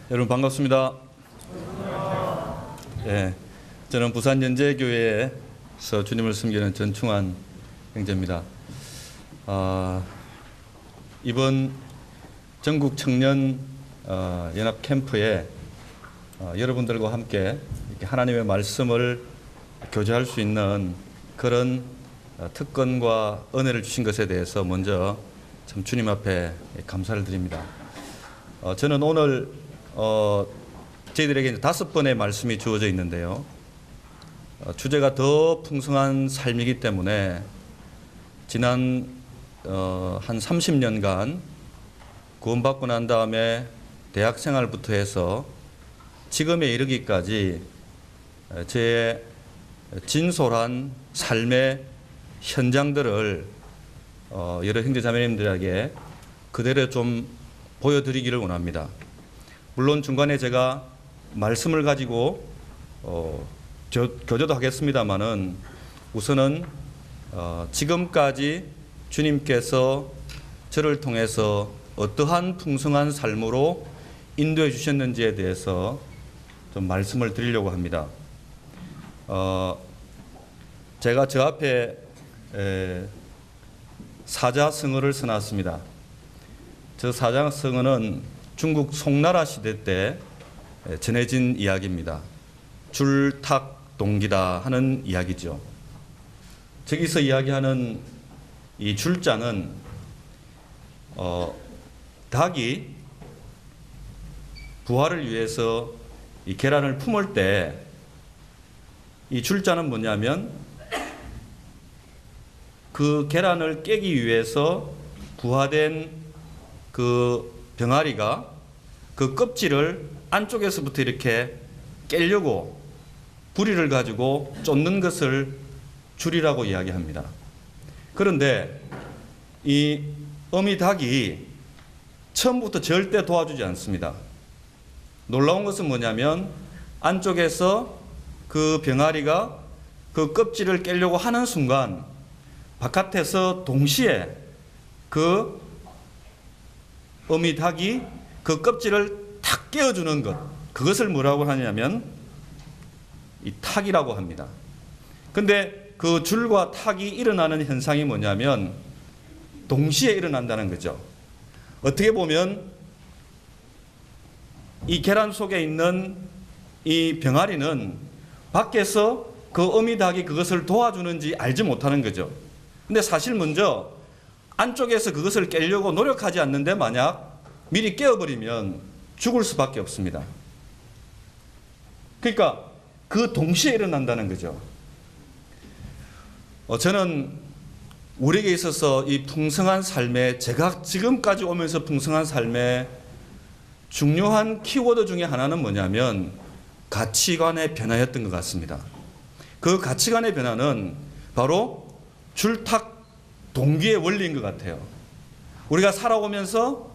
여러분 반갑습니다. 예, 저는 부산 연제교회에서 주님을 섬기는 전충환 형제입니다. 이번 전국 청년 연합 캠프에 여러분들과 함께 이렇게 하나님의 말씀을 교제할 수 있는 그런 특권과 은혜를 주신 것에 대해서 먼저 참 주님 앞에 감사를 드립니다. 저는 오늘 저희들에게 5번의 말씀이 주어져 있는데요. 주제가 더 풍성한 삶이기 때문에 지난 한 30년간 구원받고 난 다음에 대학 생활부터 해서 지금에 이르기까지 제 진솔한 삶의 현장들을 여러 형제자매님들에게 그대로 좀 보여드리기를 원합니다. 물론 중간에 제가 말씀을 가지고 교제도 하겠습니다만은 우선은 지금까지 주님께서 저를 통해서 어떠한 풍성한 삶으로 인도해 주셨는지에 대해서 좀 말씀을 드리려고 합니다. 제가 저 앞에 사자성어를 써놨습니다. 저 사자성어는 중국 송나라 시대 때 전해진 이야기입니다. 줄탁동기다 하는 이야기죠. 저기서 이야기하는 이 줄자는 닭이 부화를 위해서 이 계란을 품을 때 이 줄자는 뭐냐면 그 계란을 깨기 위해서 부화된 그 병아리가 그 껍질을 안쪽에서부터 이렇게 깨려고 부리를 가지고 쫓는 것을 줄이라고 이야기합니다. 그런데 이 어미닭이 처음부터 절대 도와주지 않습니다. 놀라운 것은 뭐냐면 안쪽에서 그 병아리가 그 껍질을 깨려고 하는 순간 바깥에서 동시에 그 어미닭이 그 껍질을 탁 깨어주는 것, 그것을 뭐라고 하냐면 이 탁이라고 합니다. 근데 그 줄과 탁이 일어나는 현상이 뭐냐면 동시에 일어난다는 거죠. 어떻게 보면 이 계란 속에 있는 이 병아리는 밖에서 그 어미닭이 그것을 도와주는지 알지 못하는 거죠. 근데 사실 먼저 안쪽에서 그것을 깨려고 노력하지 않는데 만약 미리 깨어버리면 죽을 수밖에 없습니다. 그러니까 그 동시에 일어난다는 거죠. 저는 우리에게 있어서 이 풍성한 삶에, 제가 지금까지 오면서 풍성한 삶에 중요한 키워드 중에 하나는 뭐냐면 가치관의 변화였던 것 같습니다. 그 가치관의 변화는 바로 줄탁 동기의 원리인 것 같아요. 우리가 살아오면서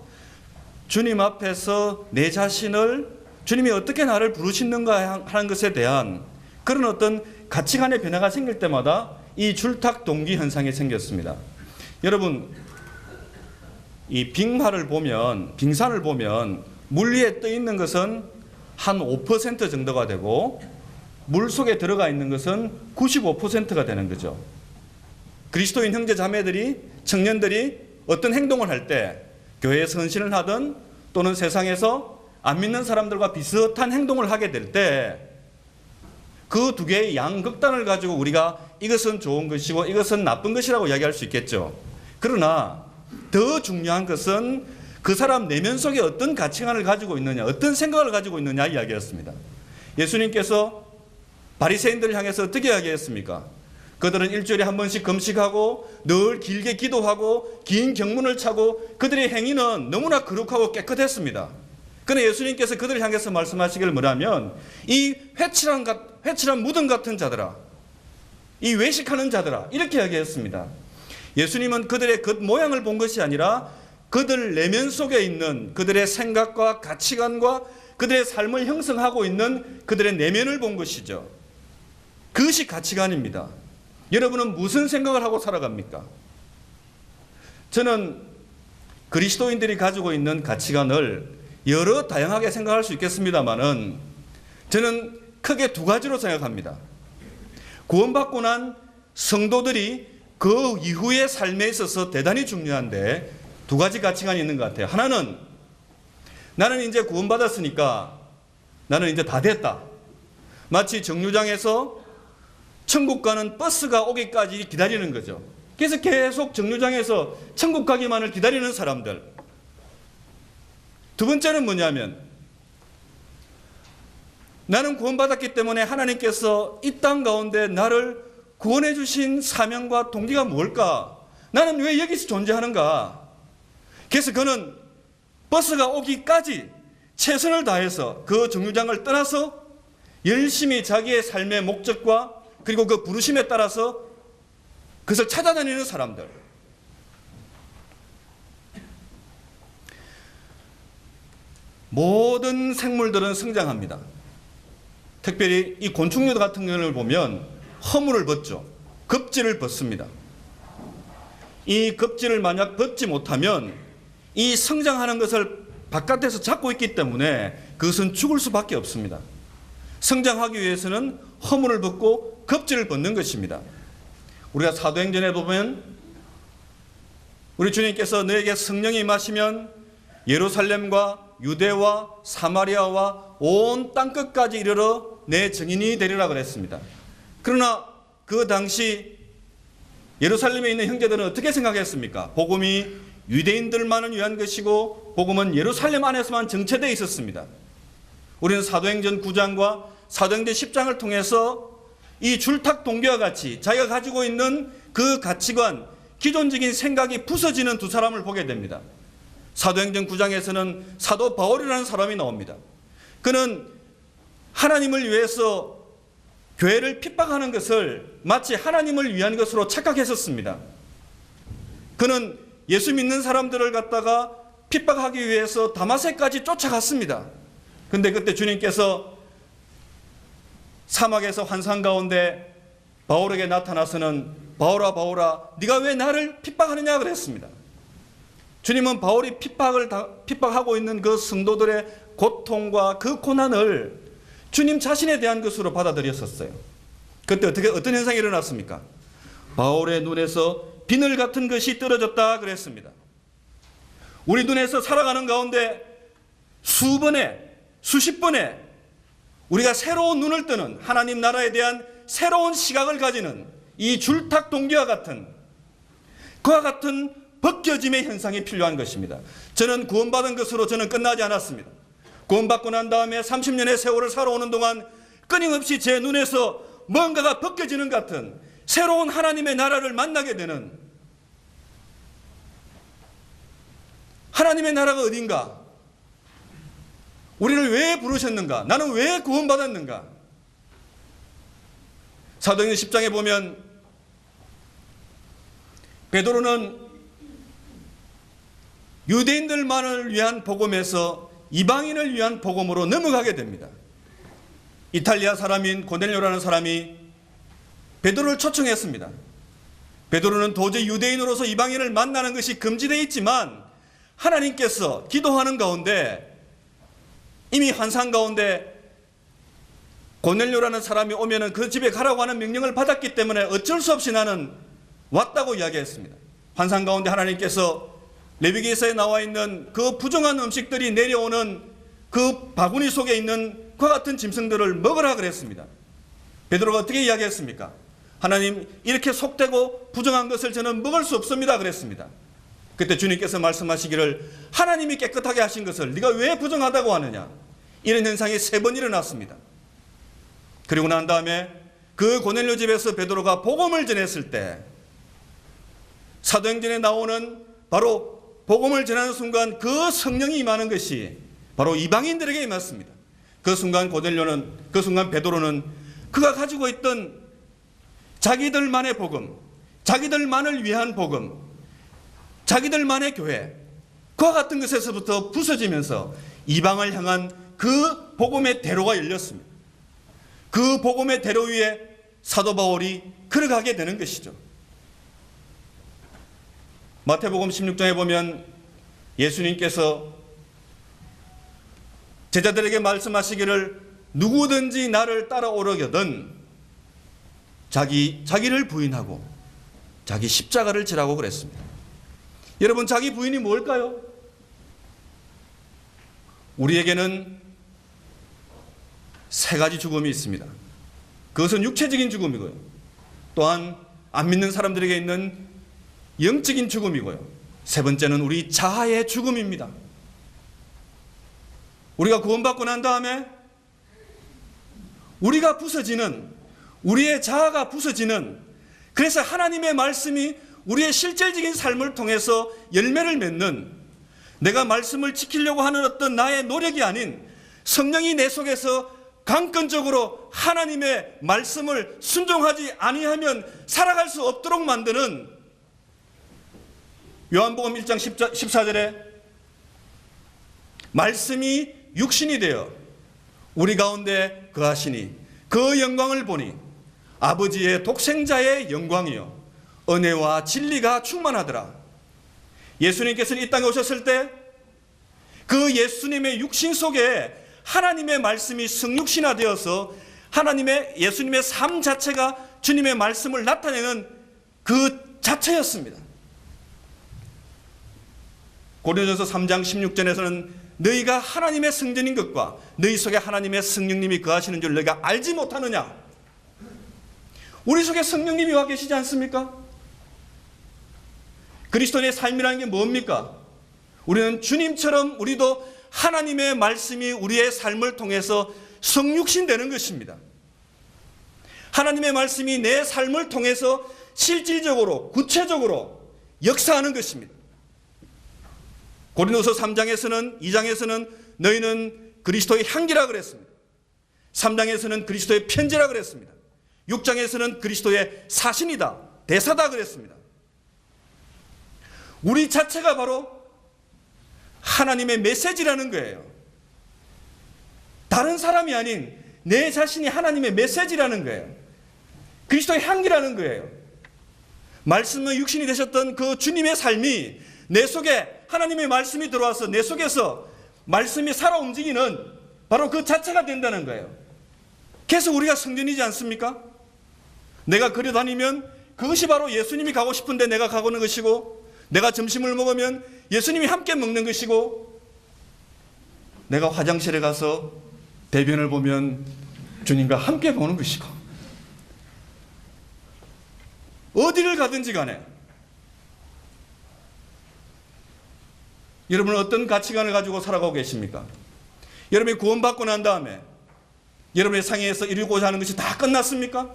주님 앞에서 내 자신을 주님이 어떻게 나를 부르시는가 하는 것에 대한 그런 어떤 가치관의 변화가 생길 때마다 이 줄탁 동기 현상이 생겼습니다. 여러분, 이 빙산을 보면 물 위에 떠 있는 것은 한 5% 정도가 되고 물 속에 들어가 있는 것은 95%가 되는 거죠. 그리스도인 형제 자매들이, 청년들이 어떤 행동을 할 때 교회에서 헌신을 하든 또는 세상에서 안 믿는 사람들과 비슷한 행동을 하게 될 때 그 두 개의 양극단을 가지고 우리가 이것은 좋은 것이고 이것은 나쁜 것이라고 이야기할 수 있겠죠. 그러나 더 중요한 것은 그 사람 내면 속에 어떤 가치관을 가지고 있느냐, 어떤 생각을 가지고 있느냐 이야기였습니다. 예수님께서 바리새인들을 향해서 어떻게 이야기했습니까? 그들은 일주일에 한 번씩 금식하고 늘 길게 기도하고 긴 경문을 차고 그들의 행위는 너무나 거룩하고 깨끗했습니다. 그런데 예수님께서 그들을 향해서 말씀하시기를 뭐라면 이 회칠한 무덤 같은 자들아, 이 외식하는 자들아, 이렇게 이야기했습니다. 예수님은 그들의 겉모양을 본 것이 아니라 그들 내면 속에 있는 그들의 생각과 가치관과 그들의 삶을 형성하고 있는 그들의 내면을 본 것이죠. 그것이 가치관입니다. 여러분은 무슨 생각을 하고 살아갑니까? 저는 그리스도인들이 가지고 있는 가치관을 여러 다양하게 생각할 수 있겠습니다만은 저는 크게 두 가지로 생각합니다. 구원받고 난 성도들이 그 이후의 삶에 있어서 대단히 중요한데 두 가지 가치관이 있는 것 같아요. 하나는 나는 이제 구원받았으니까 나는 이제 다 됐다. 마치 정류장에서 천국 가는 버스가 오기까지 기다리는 거죠. 그래서 계속 정류장에서 천국 가기만을 기다리는 사람들. 두 번째는 뭐냐면 나는 구원받았기 때문에 하나님께서 이 땅 가운데 나를 구원해 주신 사명과 동기가 뭘까? 나는 왜 여기서 존재하는가? 그래서 그는 버스가 오기까지 최선을 다해서 그 정류장을 떠나서 열심히 자기의 삶의 목적과 그리고 그 부르심에 따라서 그것을 찾아다니는 사람들. 모든 생물들은 성장합니다. 특별히 이 곤충류 같은 경우를 보면 허물을 벗죠. 겁질을 벗습니다. 이 겁질을 만약 벗지 못하면 이 성장하는 것을 바깥에서 잡고 있기 때문에 그것은 죽을 수밖에 없습니다. 성장하기 위해서는 허물을 벗고 겁질을 벗는 것입니다. 우리가 사도행전에 보면 우리 주님께서 너에게 성령이 임하시면 예루살렘과 유대와 사마리아와 온 땅끝까지 이르러 내 증인이 되리라 그랬습니다. 그러나 그 당시 예루살렘에 있는 형제들은 어떻게 생각했습니까? 복음이 유대인들만을 위한 것이고 복음은 예루살렘 안에서만 정체되어 있었습니다. 우리는 사도행전 9장과 사도행전 10장을 통해서 이 줄탁 동기와 같이 자기가 가지고 있는 그 가치관, 기존적인 생각이 부서지는 두 사람을 보게 됩니다. 사도행전 9장에서는 사도 바울이라는 사람이 나옵니다. 그는 하나님을 위해서 교회를 핍박하는 것을 마치 하나님을 위한 것으로 착각했었습니다. 그는 예수 믿는 사람들을 갖다가 핍박하기 위해서 다마섹까지 쫓아갔습니다. 그런데 그때 주님께서 사막에서 환상 가운데 바울에게 나타나서는 바울아 바울아 네가 왜 나를 핍박하느냐 그랬습니다. 주님은 바울이 핍박하고 있는 그 성도들의 고통과 그 고난을 주님 자신에 대한 것으로 받아들였었어요. 그때 어떤 현상이 일어났습니까? 바울의 눈에서 비늘 같은 것이 떨어졌다 그랬습니다. 우리 눈에서 살아가는 가운데 수십 번에 우리가 새로운 눈을 뜨는 하나님 나라에 대한 새로운 시각을 가지는 이 줄탁 동기와 같은 그와 같은 벗겨짐의 현상이 필요한 것입니다. 저는 구원받은 것으로 저는 끝나지 않았습니다. 구원받고 난 다음에 30년의 세월을 살아오는 동안 끊임없이 제 눈에서 뭔가가 벗겨지는 같은 새로운 하나님의 나라를 만나게 되는 하나님의 나라가 어딘가? 우리를 왜 부르셨는가? 나는 왜 구원받았는가? 사도행전 10장에 보면 베드로는 유대인들만을 위한 복음에서 이방인을 위한 복음으로 넘어가게 됩니다. 이탈리아 사람인 고넬료라는 사람이 베드로를 초청했습니다. 베드로는 도저히 유대인으로서 이방인을 만나는 것이 금지되어 있지만 하나님께서 기도하는 가운데 이미 환상 가운데 고넬료라는 사람이 오면은 그 집에 가라고 하는 명령을 받았기 때문에 어쩔 수 없이 나는 왔다고 이야기했습니다. 환상 가운데 하나님께서 레위기서에 나와 있는 그 부정한 음식들이 내려오는 그 바구니 속에 있는 그와 같은 짐승들을 먹으라 그랬습니다. 베드로가 어떻게 이야기했습니까? 하나님, 이렇게 속되고 부정한 것을 저는 먹을 수 없습니다 그랬습니다. 그때 주님께서 말씀하시기를 하나님이 깨끗하게 하신 것을 네가 왜 부정하다고 하느냐, 이런 현상이 3번 일어났습니다. 그리고 난 다음에 그 고넬료 집에서 베드로가 복음을 전했을 때 사도행전에 나오는 바로 복음을 전하는 순간 그 성령이 임하는 것이 바로 이방인들에게 임했습니다. 그 순간 베드로는 그가 가지고 있던 자기들만의 복음, 자기들만을 위한 복음, 자기들만의 교회, 그와 같은 것에서부터 부서지면서 이방을 향한 그 복음의 대로가 열렸습니다. 그 복음의 대로 위에 사도 바울이 걸어가게 되는 것이죠. 마태복음 16장에 보면 예수님께서 제자들에게 말씀하시기를 누구든지 나를 따라오려거든 자기를 부인하고 자기 십자가를 지라고 그랬습니다. 여러분, 자기 부인이 뭘까요? 우리에게는 세 가지 죽음이 있습니다. 그것은 육체적인 죽음이고요. 또한 안 믿는 사람들에게 있는 영적인 죽음이고요. 세 번째는 우리 자아의 죽음입니다. 우리가 구원받고 난 다음에 우리가 부서지는, 우리의 자아가 부서지는, 그래서 하나님의 말씀이 우리의 실질적인 삶을 통해서 열매를 맺는, 내가 말씀을 지키려고 하는 어떤 나의 노력이 아닌 성령이 내 속에서 강건적으로 하나님의 말씀을 순종하지 아니하면 살아갈 수 없도록 만드는, 요한복음 1장 14절에 말씀이 육신이 되어 우리 가운데 거하시니 그 영광을 보니 아버지의 독생자의 영광이요 은혜와 진리가 충만하더라. 예수님께서는 이 땅에 오셨을 때 그 예수님의 육신 속에 하나님의 말씀이 성육신화되어서 예수님의 삶 자체가 주님의 말씀을 나타내는 그 자체였습니다. 고린도전서 3장 16절에서는 너희가 하나님의 성전인 것과 너희 속에 하나님의 성령님이 거하시는 줄 너희가 알지 못하느냐. 우리 속에 성령님이 와 계시지 않습니까? 그리스도인의 삶이라는 게 뭡니까? 우리는 주님처럼 우리도 하나님의 말씀이 우리의 삶을 통해서 성육신 되는 것입니다. 하나님의 말씀이 내 삶을 통해서 실질적으로 구체적으로 역사하는 것입니다. 고린도서 2장에서는 너희는 그리스도의 향기라 그랬습니다. 3장에서는 그리스도의 편지라 그랬습니다. 6장에서는 그리스도의 사신이다, 대사다 그랬습니다. 우리 자체가 바로 하나님의 메시지라는 거예요. 다른 사람이 아닌 내 자신이 하나님의 메시지라는 거예요. 그리스도의 향기라는 거예요. 말씀의 육신이 되셨던 그 주님의 삶이 내 속에, 하나님의 말씀이 들어와서 내 속에서 말씀이 살아 움직이는 바로 그 자체가 된다는 거예요. 그래서 우리가 성전이지 않습니까? 내가 걸어 다니면 그것이 바로 예수님이 가고 싶은데 내가 가고는 것이고, 내가 점심을 먹으면 예수님이 함께 먹는 것이고, 내가 화장실에 가서 대변을 보면 주님과 함께 보는 것이고, 어디를 가든지 간에 여러분은 어떤 가치관을 가지고 살아가고 계십니까? 여러분이 구원받고 난 다음에 여러분의 상에서 이루고자 하는 것이 다 끝났습니까?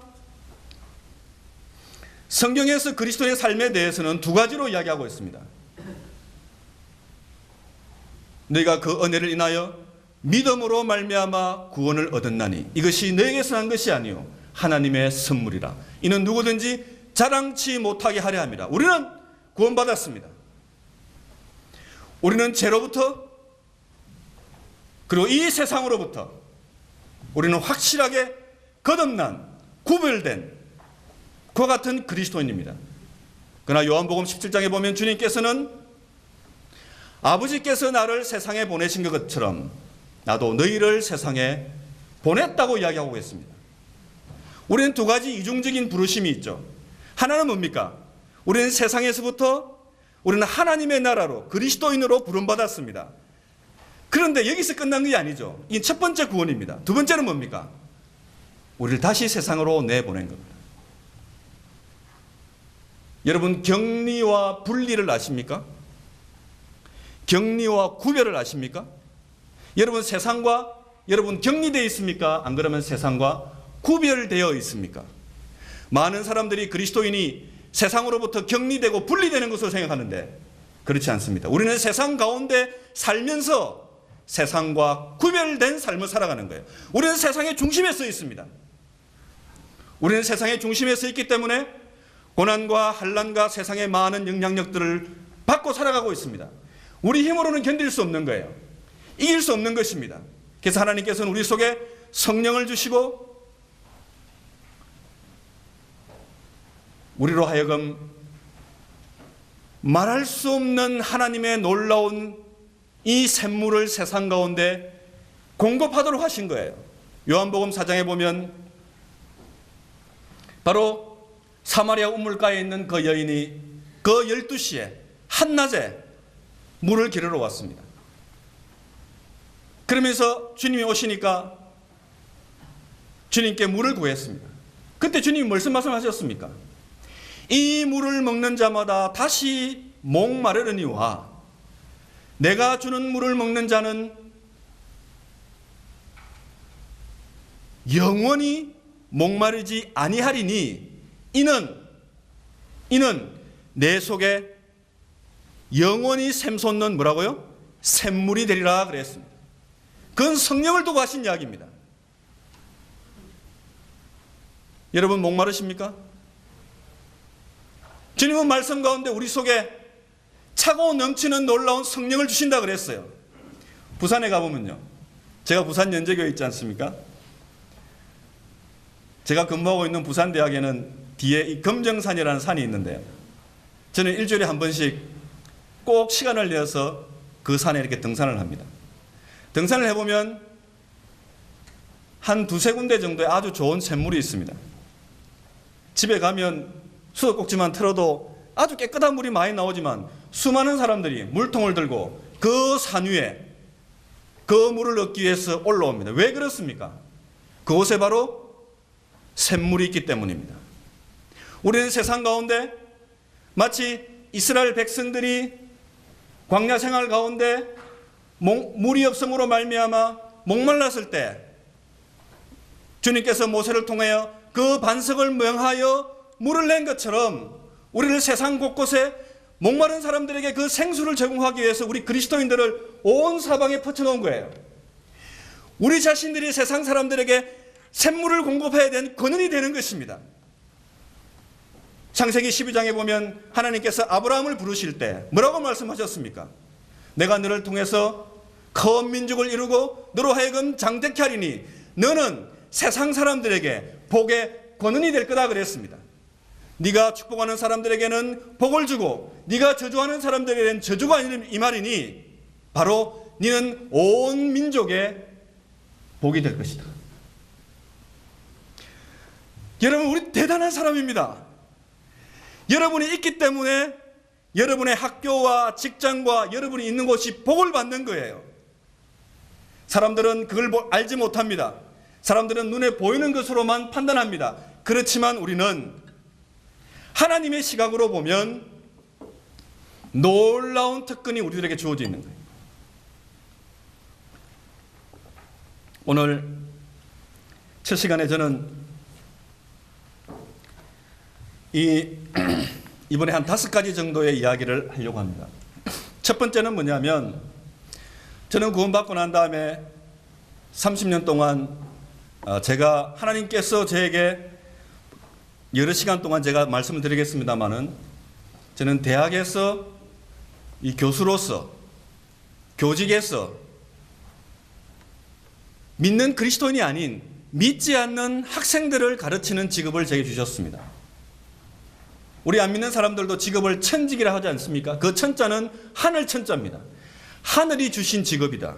성경에서 그리스도의 삶에 대해서는 두 가지로 이야기하고 있습니다. 너희가 그 은혜를 인하여 믿음으로 말미암아 구원을 얻었나니 이것이 너에게서 난 것이 아니요 하나님의 선물이라. 이는 누구든지 자랑치 못하게 하려 함이라. 우리는 구원받았습니다. 우리는 죄로부터, 그리고 이 세상으로부터 우리는 확실하게 거듭난, 구별된 그와 같은 그리스도인입니다. 그러나 요한복음 17장에 보면 주님께서는 아버지께서 나를 세상에 보내신 것처럼 나도 너희를 세상에 보냈다고 이야기하고 있습니다. 우리는 두 가지 이중적인 부르심이 있죠. 하나는 뭡니까? 우리는 세상에서부터 우리는 하나님의 나라로 그리스도인으로 부름받았습니다. 그런데 여기서 끝난 게 아니죠. 이 첫 번째 구원입니다. 두 번째는 뭡니까? 우리를 다시 세상으로 내보낸 겁니다. 여러분, 격리와 분리를 아십니까? 격리와 구별을 아십니까? 여러분, 세상과 여러분 격리되어 있습니까? 안 그러면 세상과 구별되어 있습니까? 많은 사람들이 그리스도인이 세상으로부터 격리되고 분리되는 것으로 생각하는데 그렇지 않습니다. 우리는 세상 가운데 살면서 세상과 구별된 삶을 살아가는 거예요. 우리는 세상의 중심에 서 있습니다. 우리는 세상의 중심에 서 있기 때문에 고난과 환난과 세상의 많은 영향력들을 받고 살아가고 있습니다. 우리 힘으로는 견딜 수 없는 거예요. 이길 수 없는 것입니다. 그래서 하나님께서는 우리 속에 성령을 주시고 우리로 하여금 말할 수 없는 하나님의 놀라운 이 샘물을 세상 가운데 공급하도록 하신 거예요. 요한복음 4장에 보면 바로 사마리아 우물가에 있는 그 여인이 그 12시에 한낮에 물을 기르러 왔습니다. 그러면서 주님이 오시니까 주님께 물을 구했습니다. 그때 주님이 무슨 말씀하셨습니까? 이 물을 먹는 자마다 다시 목마르려니와 내가 주는 물을 먹는 자는 영원히 목마르지 아니하리니 이는 내 속에 영원히 샘솟는 뭐라고요? 샘물이 되리라 그랬습니다. 그건 성령을 두고 하신 이야기입니다. 여러분 목마르십니까? 주님은 말씀 가운데 우리 속에 차고 넘치는 놀라운 성령을 주신다 그랬어요. 부산에 가보면요, 제가 부산 연제교회 있지 않습니까? 제가 근무하고 있는 부산대학에는 뒤에 이 금정산이라는 산이 있는데요, 저는 일주일에 한 번씩 꼭 시간을 내서 그 산에 이렇게 등산을 합니다. 등산을 해보면 한 두세 군데 정도의 아주 좋은 샘물이 있습니다. 집에 가면 수도꼭지만 틀어도 아주 깨끗한 물이 많이 나오지만 수많은 사람들이 물통을 들고 그 산 위에 그 물을 얻기 위해서 올라옵니다. 왜 그렇습니까? 그곳에 바로 샘물이 있기 때문입니다. 우리는 세상 가운데 마치 이스라엘 백성들이 광야 생활 가운데 물이 없음으로 말미암아 목말랐을 때 주님께서 모세를 통하여 그 반석을 명하여 물을 낸 것처럼 우리를 세상 곳곳에 목마른 사람들에게 그 생수를 제공하기 위해서 우리 그리스도인들을 온 사방에 퍼쳐놓은 거예요. 우리 자신들이 세상 사람들에게 샘물을 공급해야 되는 근원이 되는 것입니다. 창세기 12장에 보면 하나님께서 아브라함을 부르실 때 뭐라고 말씀하셨습니까? 내가 너를 통해서 큰 민족을 이루고 너로 하여금 장대케 하리니 너는 세상 사람들에게 복의 근원이 될 거다 그랬습니다. 네가 축복하는 사람들에게는 복을 주고 네가 저주하는 사람들에게는 저주가 아닌 이 말이니 바로 너는 온 민족의 복이 될 것이다. 여러분, 우리 대단한 사람입니다. 여러분이 있기 때문에 여러분의 학교와 직장과 여러분이 있는 곳이 복을 받는 거예요. 사람들은 그걸 알지 못합니다. 사람들은 눈에 보이는 것으로만 판단합니다. 그렇지만 우리는 하나님의 시각으로 보면 놀라운 특권이 우리들에게 주어져 있는 거예요. 오늘 첫 시간에 저는 이번에 한 5가지 정도의 이야기를 하려고 합니다. 첫 번째는 뭐냐면, 저는 구원받고 난 다음에 30년 동안 제가 하나님께서 저에게 여러 시간 동안 제가 말씀을 드리겠습니다마는 저는 대학에서 이 교수로서 교직에서 믿는 그리스도인이 아닌 믿지 않는 학생들을 가르치는 직업을 제게 주셨습니다. 우리 안 믿는 사람들도 직업을 천직이라 하지 않습니까? 그 천자는 하늘 천자입니다. 하늘이 주신 직업이다.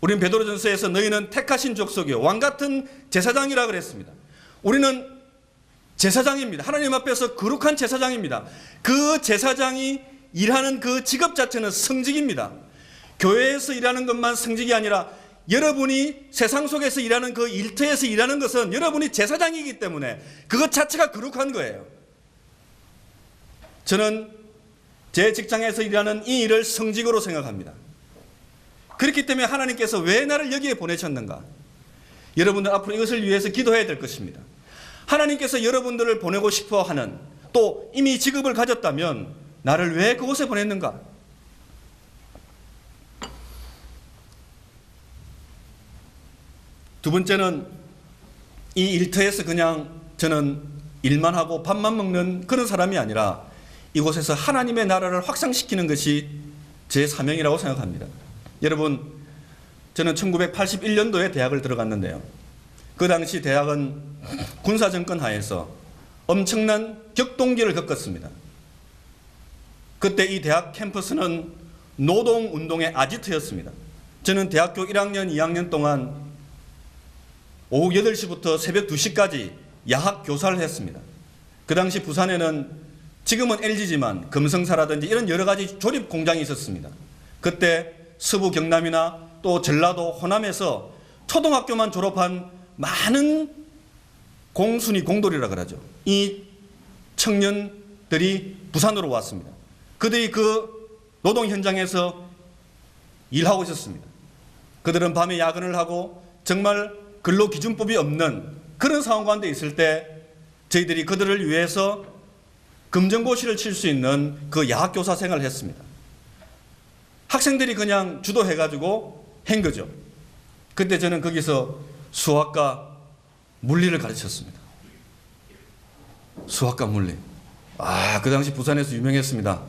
우리는 베드로전서에서 너희는 택하신 족속이요 왕 같은 제사장이라 그랬습니다. 우리는 제사장입니다. 하나님 앞에서 거룩한 제사장입니다. 그 제사장이 일하는 그 직업 자체는 성직입니다. 교회에서 일하는 것만 성직이 아니라 여러분이 세상 속에서 일하는 그 일터에서 일하는 것은 여러분이 제사장이기 때문에 그것 자체가 거룩한 거예요. 저는 제 직장에서 일하는 이 일을 성직으로 생각합니다. 그렇기 때문에 하나님께서 왜 나를 여기에 보내셨는가? 여러분들 앞으로 이것을 위해서 기도해야 될 것입니다. 하나님께서 여러분들을 보내고 싶어 하는, 또 이미 직업을 가졌다면 나를 왜 그곳에 보냈는가? 두 번째는 이 일터에서 그냥 저는 일만 하고 밥만 먹는 그런 사람이 아니라 이곳에서 하나님의 나라를 확산시키는 것이 제 사명이라고 생각합니다. 여러분, 저는 1981년도에 대학을 들어갔는데요. 그 당시 대학은 군사정권 하에서 엄청난 격동기를 겪었습니다. 그때 이 대학 캠퍼스는 노동운동의 아지트였습니다. 저는 대학교 1학년, 2학년 동안 오후 8시부터 새벽 2시까지 야학 교사를 했습니다. 그 당시 부산에는 지금은 LG지만 금성사라든지 이런 여러 가지 조립 공장이 있었습니다. 그때 서부 경남이나 또 전라도 호남에서 초등학교만 졸업한 많은 공순이 공돌이라 그러죠. 이 청년들이 부산으로 왔습니다. 그들이 그 노동 현장에서 일하고 있었습니다. 그들은 밤에 야근을 하고 정말 근로기준법이 없는 그런 상황 가운데 있을 때 저희들이 그들을 위해서 금전고시를 칠 수 있는 그 야학교사 생활을 했습니다. 학생들이 그냥 주도해가지고 한 거죠. 그때 저는 거기서 수학과 물리를 가르쳤습니다. 수학과 물리. 그 당시 부산에서 유명했습니다.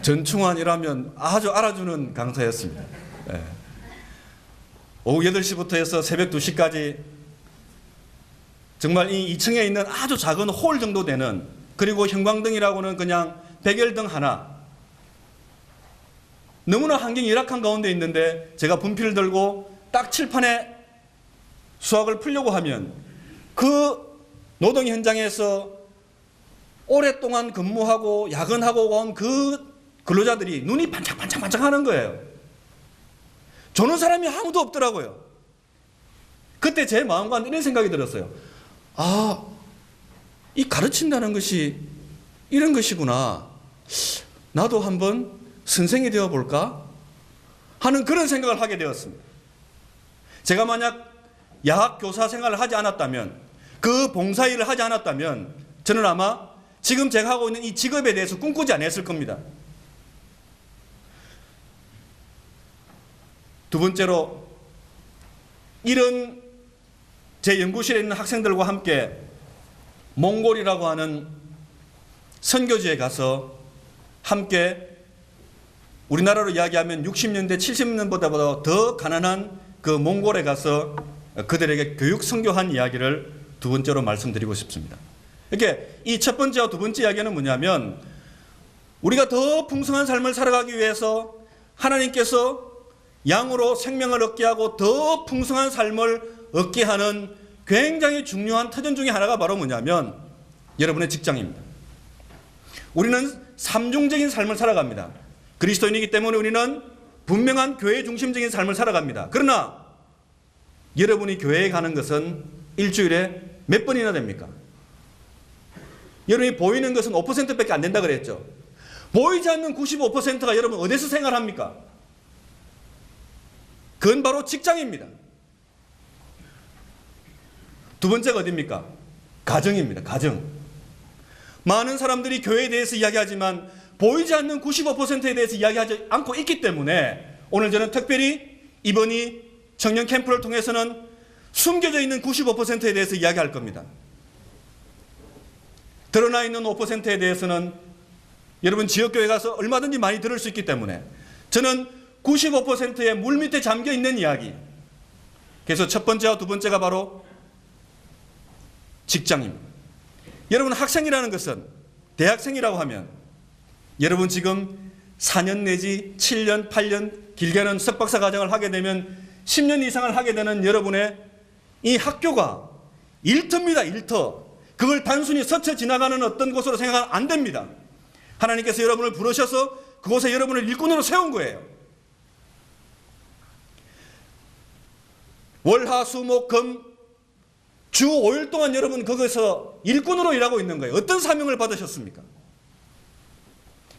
전충환이라면 아주 알아주는 강사였습니다. 네. 오후 8시부터 해서 새벽 2시까지 정말 이 2층에 있는 아주 작은 홀 정도 되는, 그리고 형광등이라고는 그냥 백열등 하나, 너무나 환경이 열악한 가운데 있는데 제가 분필을 들고 딱 칠판에 수학을 풀려고 하면 그 노동 현장에서 오랫동안 근무하고 야근하고 온 그 근로자들이 눈이 반짝반짝반짝 하는 거예요. 조는 사람이 아무도 없더라고요. 그때 제 마음과 이런 생각이 들었어요. 이 가르친다는 것이 이런 것이구나. 나도 한번 선생이 되어 볼까? 하는 그런 생각을 하게 되었습니다. 제가 만약 야학 교사 생활을 하지 않았다면, 그 봉사일을 하지 않았다면 저는 아마 지금 제가 하고 있는 이 직업에 대해서 꿈꾸지 않았을 겁니다. 두 번째로, 이런 제 연구실에 있는 학생들과 함께 몽골이라고 하는 선교지에 가서 함께 우리나라로 이야기하면 60년대, 70년대보다 더 가난한 그 몽골에 가서 그들에게 교육 선교한 이야기를 두 번째로 말씀드리고 싶습니다. 이렇게 이 첫 번째와 두 번째 이야기는 뭐냐면, 우리가 더 풍성한 삶을 살아가기 위해서 하나님께서 양으로 생명을 얻게 하고 더 풍성한 삶을 얻게 하는 굉장히 중요한 터전 중에 하나가 바로 뭐냐면 여러분의 직장입니다. 우리는 삼중적인 삶을 살아갑니다. 그리스도인이기 때문에 우리는 분명한 교회 중심적인 삶을 살아갑니다. 그러나 여러분이 교회에 가는 것은 일주일에 몇 번이나 됩니까? 여러분이 보이는 것은 5%밖에 안 된다 그랬죠. 보이지 않는 95%가 여러분 어디서 생활합니까? 그건 바로 직장입니다. 두 번째가 어디입니까? 가정입니다. 가정. 많은 사람들이 교회에 대해서 이야기하지만 보이지 않는 95%에 대해서 이야기하지 않고 있기 때문에 오늘 저는 특별히 이번 이 청년 캠프를 통해서는 숨겨져 있는 95%에 대해서 이야기할 겁니다. 드러나 있는 5%에 대해서는 여러분 지역교회 가서 얼마든지 많이 들을 수 있기 때문에 저는 95%의 물 밑에 잠겨 있는 이야기. 그래서 첫 번째와 두 번째가 바로 직장입니다. 여러분 학생이라는 것은, 대학생이라고 하면 여러분 지금 4년 내지 7년, 8년, 길게는 석박사 과정을 하게 되면 10년 이상을 하게 되는 여러분의 이 학교가 일터입니다. 일터. 그걸 단순히 스쳐 지나가는 어떤 곳으로 생각하면 안 됩니다. 하나님께서 여러분을 부르셔서 그곳에 여러분을 일꾼으로 세운 거예요. 월, 화, 수, 목, 금, 주 5일 동안 여러분 거기서 일꾼으로 일하고 있는 거예요. 어떤 사명을 받으셨습니까?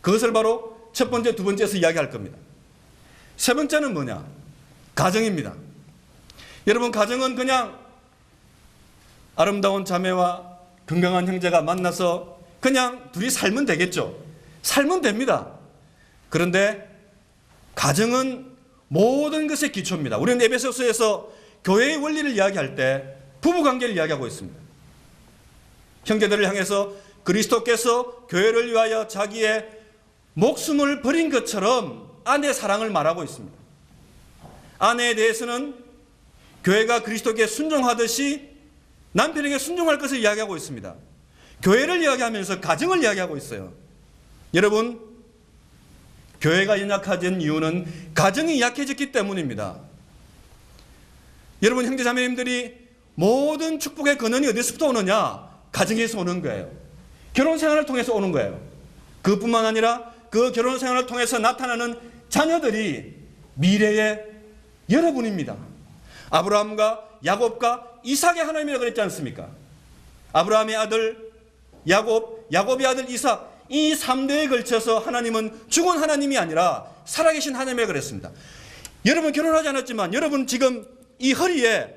그것을 바로 첫 번째, 두 번째에서 이야기할 겁니다. 세 번째는 뭐냐? 가정입니다. 여러분 가정은 그냥 아름다운 자매와 건강한 형제가 만나서 그냥 둘이 살면 되겠죠. 살면 됩니다. 그런데 가정은 모든 것의 기초입니다. 우리는 에베소서에서 교회의 원리를 이야기할 때 부부관계를 이야기하고 있습니다. 형제들을 향해서 그리스도께서 교회를 위하여 자기의 목숨을 버린 것처럼 아내 사랑을 말하고 있습니다. 아내에 대해서는 교회가 그리스도께 순종하듯이 남편에게 순종할 것을 이야기하고 있습니다. 교회를 이야기하면서 가정을 이야기하고 있어요. 여러분, 교회가 연약해진 이유는 가정이 약해졌기 때문입니다. 여러분 형제자매님들이 모든 축복의 근원이 어디서부터 오느냐? 가정에서 오는 거예요. 결혼 생활을 통해서 오는 거예요. 그뿐만 아니라 그 결혼 생활을 통해서 나타나는 자녀들이 미래의 여러분입니다. 아브라함과 야곱과 이삭의 하나님이라고 그랬지 않습니까? 아브라함의 아들 야곱, 야곱의 아들 이삭, 이 3대에 걸쳐서 하나님은 죽은 하나님이 아니라 살아계신 하나님이라고 그랬습니다. 여러분 결혼하지 않았지만 여러분 지금 이 허리에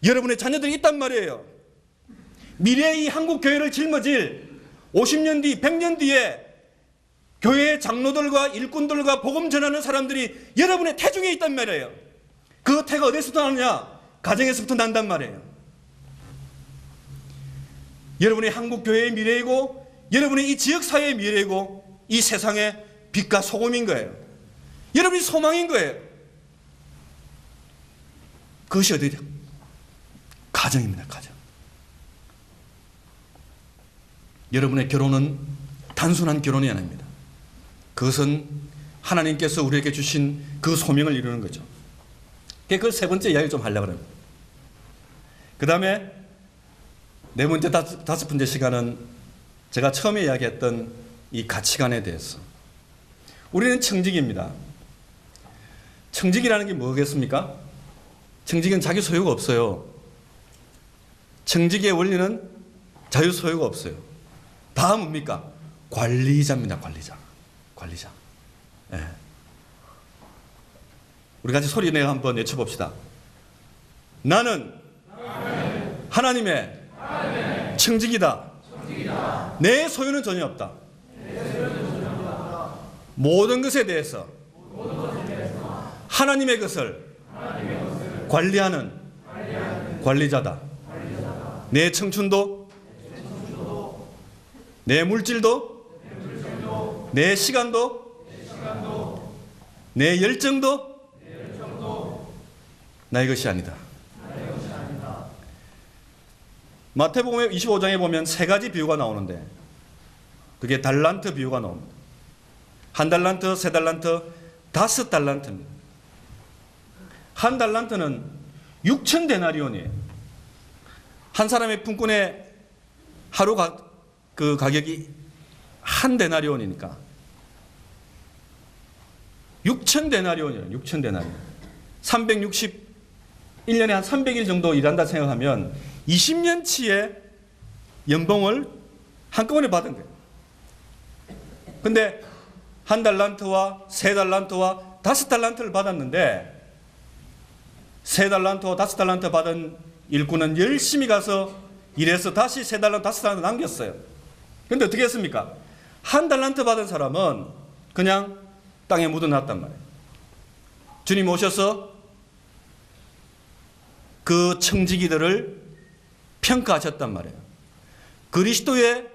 여러분의 자녀들이 있단 말이에요. 미래의 이 한국 교회를 짊어질 50년 뒤, 100년 뒤에 교회의 장로들과 일꾼들과 복음 전하는 사람들이 여러분의 태중에 있단 말이에요. 그 태가 어디서부터 나느냐? 가정에서부터 난단 말이에요. 여러분의 한국 교회의 미래이고 여러분의 이 지역 사회의 미래이고 이 세상의 빛과 소금인 거예요. 여러분이 소망인 거예요. 그것이 어디냐? 가정입니다. 가정. 여러분의 결혼은 단순한 결혼이 아닙니다. 그것은 하나님께서 우리에게 주신 그 소명을 이루는 거죠. 그 세 번째 이야기를 좀 하려고 합니다. 그 다음에 네 번째, 다섯 번째 시간은 제가 처음에 이야기했던 이 가치관에 대해서. 우리는 청직입니다. 청직이라는 게 뭐겠습니까? 청직은 자기 소유가 없어요. 청직의 원리는 자유 소유가 없어요. 다 뭡니까? 관리자입니다. 관리자. 관리자. 네. 우리 같이 소리 내어 한번 외쳐봅시다. 나는 하나님의 청직이다. 내 소유는 전혀 없다. 모든 것에 대해서 하나님의 것을 관리하는 관리자다. 내 청춘도, 내 물질도, 내 시간도, 내 열정도 나의 것이 아니다. 마태복음 25장에 보면 세 가지 비유가 나오는데 그게 달란트 비유가 나옵니다. 한 달란트, 세 달란트, 5달란트입니다. 한 달란트는 6,000데나리온이에요. 한 사람의 품꾼의 하루 그 가격이 한 데나리온이니까 6,000데나리온이에요. 6,000데나리온. 1년에 한 300일 정도 일한다 생각하면 20년치의 연봉을 한꺼번에 받은 거예요. 근데 한 달란트와 세 달란트와 5달란트를 받았는데 세 달란트와 5달란트 받은 일꾼은 열심히 가서 일해서 다시 세 달란트, 5달란트 남겼어요. 근데 어떻게 했습니까? 한 달란트 받은 사람은 그냥 땅에 묻어놨단 말이에요. 주님 오셔서 그 청지기들을 평가하셨단 말이에요. 그리스도의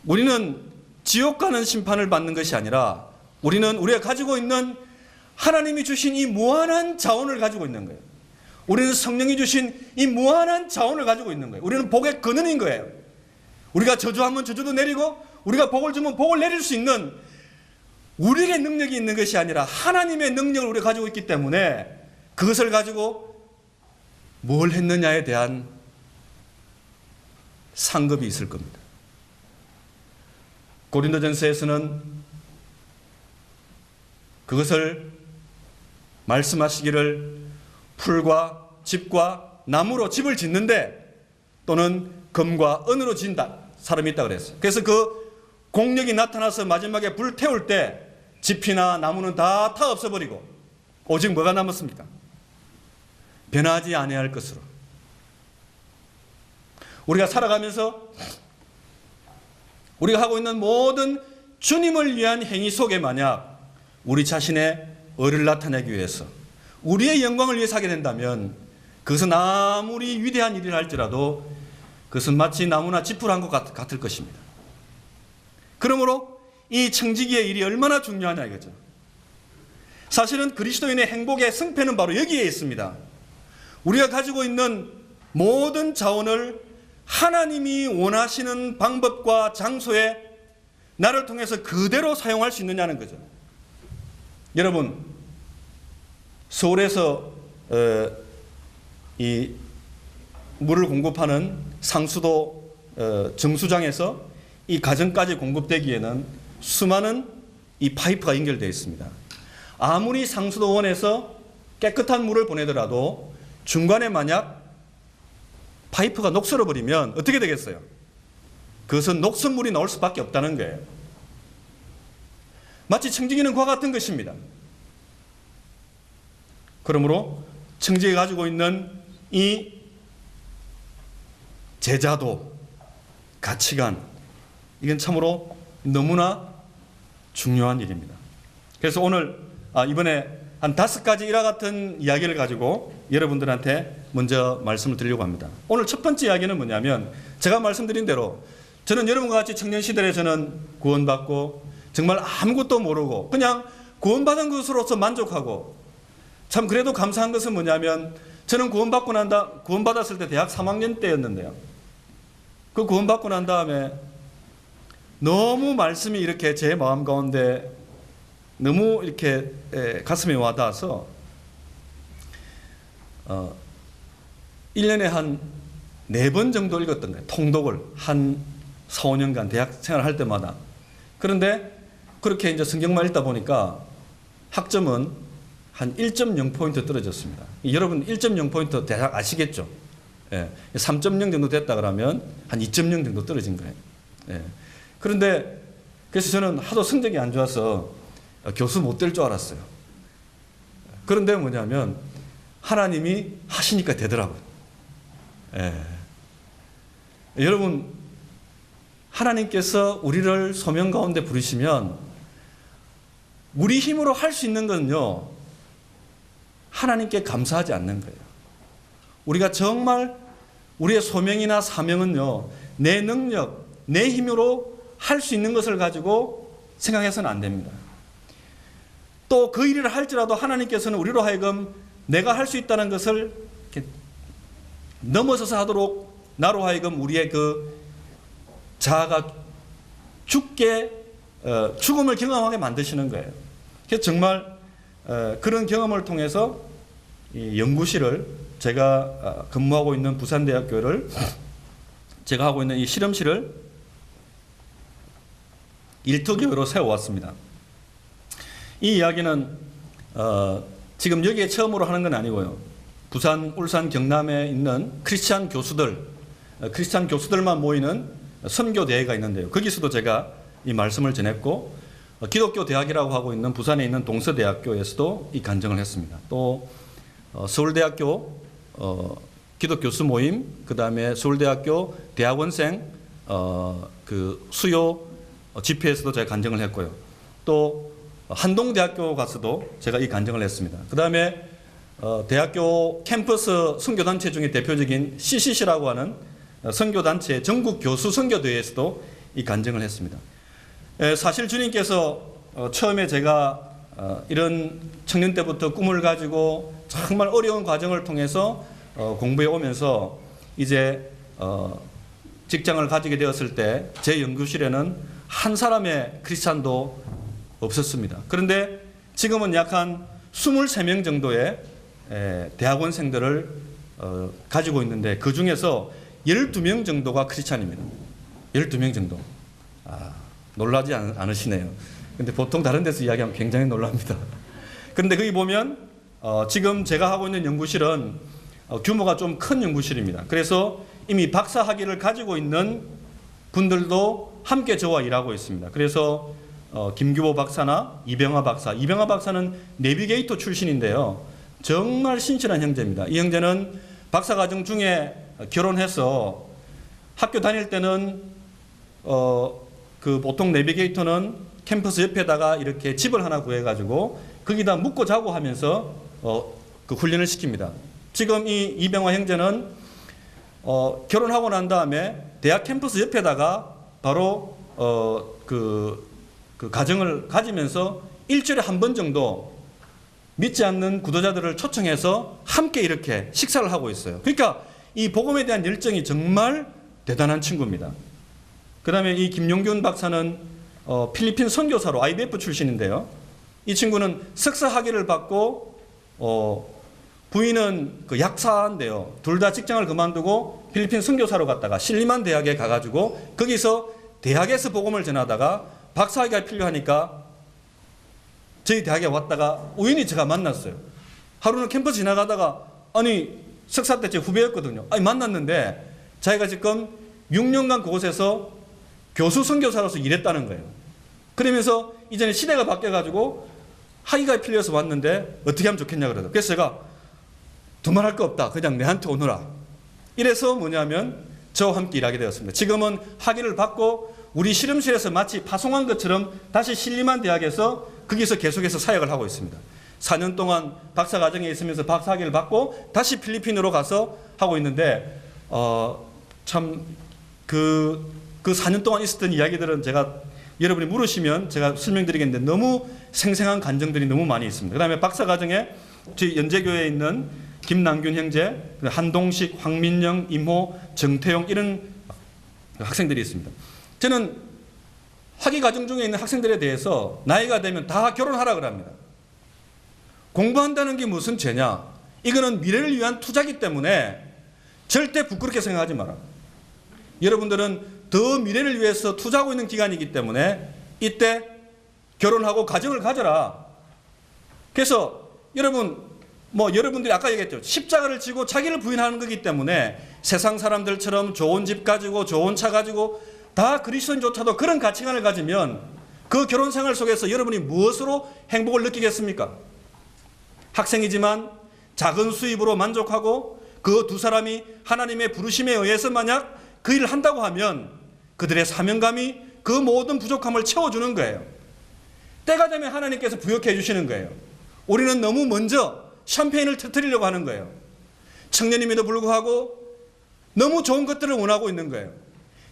우리는 지옥 가는 심판을 받는 것이 아니라 우리는 우리가 가지고 있는 하나님이 주신 이 무한한 자원을 가지고 있는 거예요. 우리는 성령이 주신 이 무한한 자원을 가지고 있는 거예요. 우리는 복의 근원인 거예요. 우리가 저주하면 저주도 내리고 우리가 복을 주면 복을 내릴 수 있는 우리에게 능력이 있는 것이 아니라 하나님의 능력을 우리가 가지고 있기 때문에 그것을 가지고 뭘 했느냐에 대한 상급이 있을 겁니다. 고린도전서에서는 그것을 말씀하시기를 풀과 집과 나무로 집을 짓는데 또는 금과 은으로 짓는다 사람이 있다 그랬어요. 그래서 그 공력이 나타나서 마지막에 불 태울 때 집이나 나무는 다 타 없어버리고 오직 뭐가 남았습니까? 변하지 아니할 것으로. 우리가 살아가면서 우리가 하고 있는 모든 주님을 위한 행위 속에 만약 우리 자신의 의를 나타내기 위해서 우리의 영광을 위해서 하게 된다면 그것은 아무리 위대한 일이라 할지라도 그것은 마치 나무나 지푸를 것 같을 것입니다. 그러므로 이 청지기의 일이 얼마나 중요하냐 이거죠. 사실은 그리스도인의 행복의 승패는 바로 여기에 있습니다. 우리가 가지고 있는 모든 자원을 하나님이 원하시는 방법과 장소에 나를 통해서 그대로 사용할 수 있느냐는 거죠. 여러분, 서울에서 이 물을 공급하는 상수도 정수장에서 이 가정까지 공급되기에는 수많은 이 파이프가 연결되어 있습니다. 아무리 상수도원에서 깨끗한 물을 보내더라도 중간에 만약 파이프가 녹슬어 버리면 어떻게 되겠어요? 그것은 녹슨물이 나올 수밖에 없다는 거예요. 마치 청지기는 그와 같은 것입니다. 그러므로 청지기가 가지고 있는 이 제자도, 가치관, 이건 참으로 너무나 중요한 일입니다. 그래서 오늘 이번에 한 5가지 이와 같은 이야기를 가지고 여러분들한테 먼저 말씀을 드리려고 합니다. 오늘 첫 번째 이야기는 뭐냐면, 제가 말씀드린 대로 저는 여러분과 같이 청년 시절에 저는 구원받고 정말 아무것도 모르고 그냥 구원받은 것으로서 만족하고, 참 그래도 감사한 것은 뭐냐면, 저는 구원받았을 때 대학 3학년 때였는데요. 그 구원받고 난 다음에 너무 말씀이 이렇게 제 마음 가운데 너무 이렇게 가슴에 와닿아서 1년에 한 4번 정도 읽었던 거예요. 통독을 한 4, 5년간 대학 생활할 때마다. 그런데 그렇게 이제 성경만 읽다 보니까 학점은 한 1.0포인트 떨어졌습니다. 여러분 1.0포인트 대략 아시겠죠? 3.0 정도 됐다 그러면 한 2.0 정도 떨어진 거예요. 그런데 그래서 저는 하도 성적이 안 좋아서 교수 못 될 줄 알았어요. 그런데 뭐냐면 하나님이 하시니까 되더라고요. 여러분, 하나님께서 우리를 소명 가운데 부르시면 우리 힘으로 할 수 있는 건요, 하나님께 감사하지 않는 거예요. 우리가 정말 우리의 소명이나 사명은요, 내 능력, 내 힘으로 할 수 있는 것을 가지고 생각해서는 안 됩니다. 또 그 일을 할지라도 하나님께서는 우리로 하여금 내가 할 수 있다는 것을 이렇게 넘어서서 하도록 나로 하여금 우리의 그 자아가 죽음을 경험하게 만드시는 거예요. 그래서 정말 그런 경험을 통해서 이 연구실을, 제가 근무하고 있는 부산대학교를, 제가 하고 있는 이 실험실을 일터교회로 세워왔습니다. 이 이야기는 지금 여기에 처음으로 하는 건 아니고요. 부산, 울산, 경남에 있는 크리스찬 교수들만 모이는 선교대회가 있는데요. 거기서도 제가 이 말씀을 전했고, 기독교 대학이라고 하고 있는 부산에 있는 동서대학교에서도 이 간증을 했습니다. 또 서울대학교 기독교수 모임, 그 다음에 서울대학교 대학원생 그 수요 집회에서도 제가 간증을 했고요. 또 한동대학교 가서도 제가 이 간증을 했습니다. 그 다음에 대학교 캠퍼스 선교단체 중에 대표적인 CCC라고 하는 선교단체 전국 교수 선교대회에서도 이 간증을 했습니다. 사실 주님께서 처음에 제가 이런 청년 때부터 꿈을 가지고 정말 어려운 과정을 통해서 공부해 오면서 이제 직장을 가지게 되었을 때 제 연구실에는 한 사람의 크리스찬도 없었습니다. 그런데 지금은 약 한 23명 정도의 대학원생들을 가지고 있는데, 그 중에서 12명 정도가 크리스찬입니다. 12명 정도. 놀라지 않으시네요. 근데 보통 다른 데서 이야기하면 굉장히 놀랍니다. 그런데 거기 보면 지금 제가 하고 있는 연구실은 규모가 좀 큰 연구실입니다. 그래서 이미 박사 학위를 가지고 있는 분들도 함께 저와 일하고 있습니다. 그래서 김규보 박사나 이병화 박사는 내비게이터 출신인데요. 정말 신실한 형제입니다. 이 형제는 박사과정 중에 결혼해서 학교 다닐 때는 그 보통 내비게이터는 캠퍼스 옆에다가 이렇게 집을 하나 구해가지고 거기다 묵고 자고 하면서 그 훈련을 시킵니다. 지금 이 이병화 형제는 결혼하고 난 다음에 대학 캠퍼스 옆에다가 바로 그 가정을 가지면서 일주일에 한 번 정도 믿지 않는 구도자들을 초청해서 함께 이렇게 식사를 하고 있어요. 그러니까 이 복음에 대한 열정이 정말 대단한 친구입니다. 그 다음에 이 김용균 박사는 필리핀 선교사로 IBF 출신인데요. 이 친구는 석사 학위를 받고 부인은 그 약사인데요. 둘 다 직장을 그만두고 필리핀 선교사로 갔다가 실리만 대학에 가가지고 거기서 대학에서 복음을 전하다가 박사학위가 필요하니까 저희 대학에 왔다가 우연히 제가 만났어요. 하루는 캠퍼스 지나가다가 아니 석사 때 제 후배였거든요. 아니 만났는데 자기가 지금 6년간 그곳에서 교수 선교사로서 일했다는 거예요. 그러면서 이제는 시대가 바뀌어가지고 학위가 필요해서 왔는데 어떻게 하면 좋겠냐 그러더라고요. 그래서 제가 두말할 거 없다. 그냥 내한테 오너라. 이래서 뭐냐면 저와 함께 일하게 되었습니다. 지금은 학위를 받고 우리 실험실에서 마치 파송한 것처럼 다시 신림한 대학에서 거기서 계속해서 사역을 하고 있습니다. 4년 동안 박사과정에 있으면서 박사학위를 받고 다시 필리핀으로 가서 하고 있는데 참 그 4년 동안 있었던 이야기들은 제가 여러분이 물으시면 제가 설명드리겠는데 너무 생생한 감정들이 너무 많이 있습니다. 그 다음에 박사과정에 저희 연제교회에 있는 김남균 형제, 한동식, 황민영, 임호, 정태용 이런 학생들이 있습니다. 저는 학위 과정 중에 있는 학생들에 대해서 나이가 되면 다 결혼하라 그럽니다. 공부한다는 게 무슨 죄냐? 이거는 미래를 위한 투자이기 때문에 절대 부끄럽게 생각하지 마라. 여러분들은 더 미래를 위해서 투자하고 있는 기간이기 때문에 이때 결혼하고 가정을 가져라. 그래서 여러분들이 아까 얘기했죠. 십자가를 지고 자기를 부인하는 거기 때문에 세상 사람들처럼 좋은 집 가지고 좋은 차 가지고 다 그리스도인조차도 그런 가치관을 가지면 그 결혼 생활 속에서 여러분이 무엇으로 행복을 느끼겠습니까? 학생이지만 작은 수입으로 만족하고 그 두 사람이 하나님의 부르심에 의해서 만약 그 일을 한다고 하면 그들의 사명감이 그 모든 부족함을 채워주는 거예요. 때가 되면 하나님께서 부욕해 주시는 거예요. 우리는 너무 먼저 샴페인을 터뜨리려고 하는 거예요. 청년임에도 불구하고 너무 좋은 것들을 원하고 있는 거예요.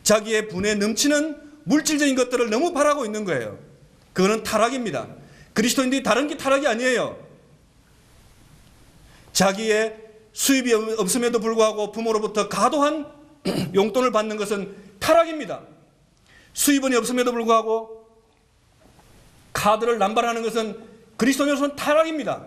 자기의 분에 넘치는 물질적인 것들을 너무 바라고 있는 거예요. 그거는 타락입니다. 그리스도인들이 다른 게 타락이 아니에요. 자기의 수입이 없음에도 불구하고 부모로부터 과도한 용돈을 받는 것은 타락입니다. 수입원이 없음에도 불구하고 카드를 남발하는 것은 그리스도인으로서는 타락입니다.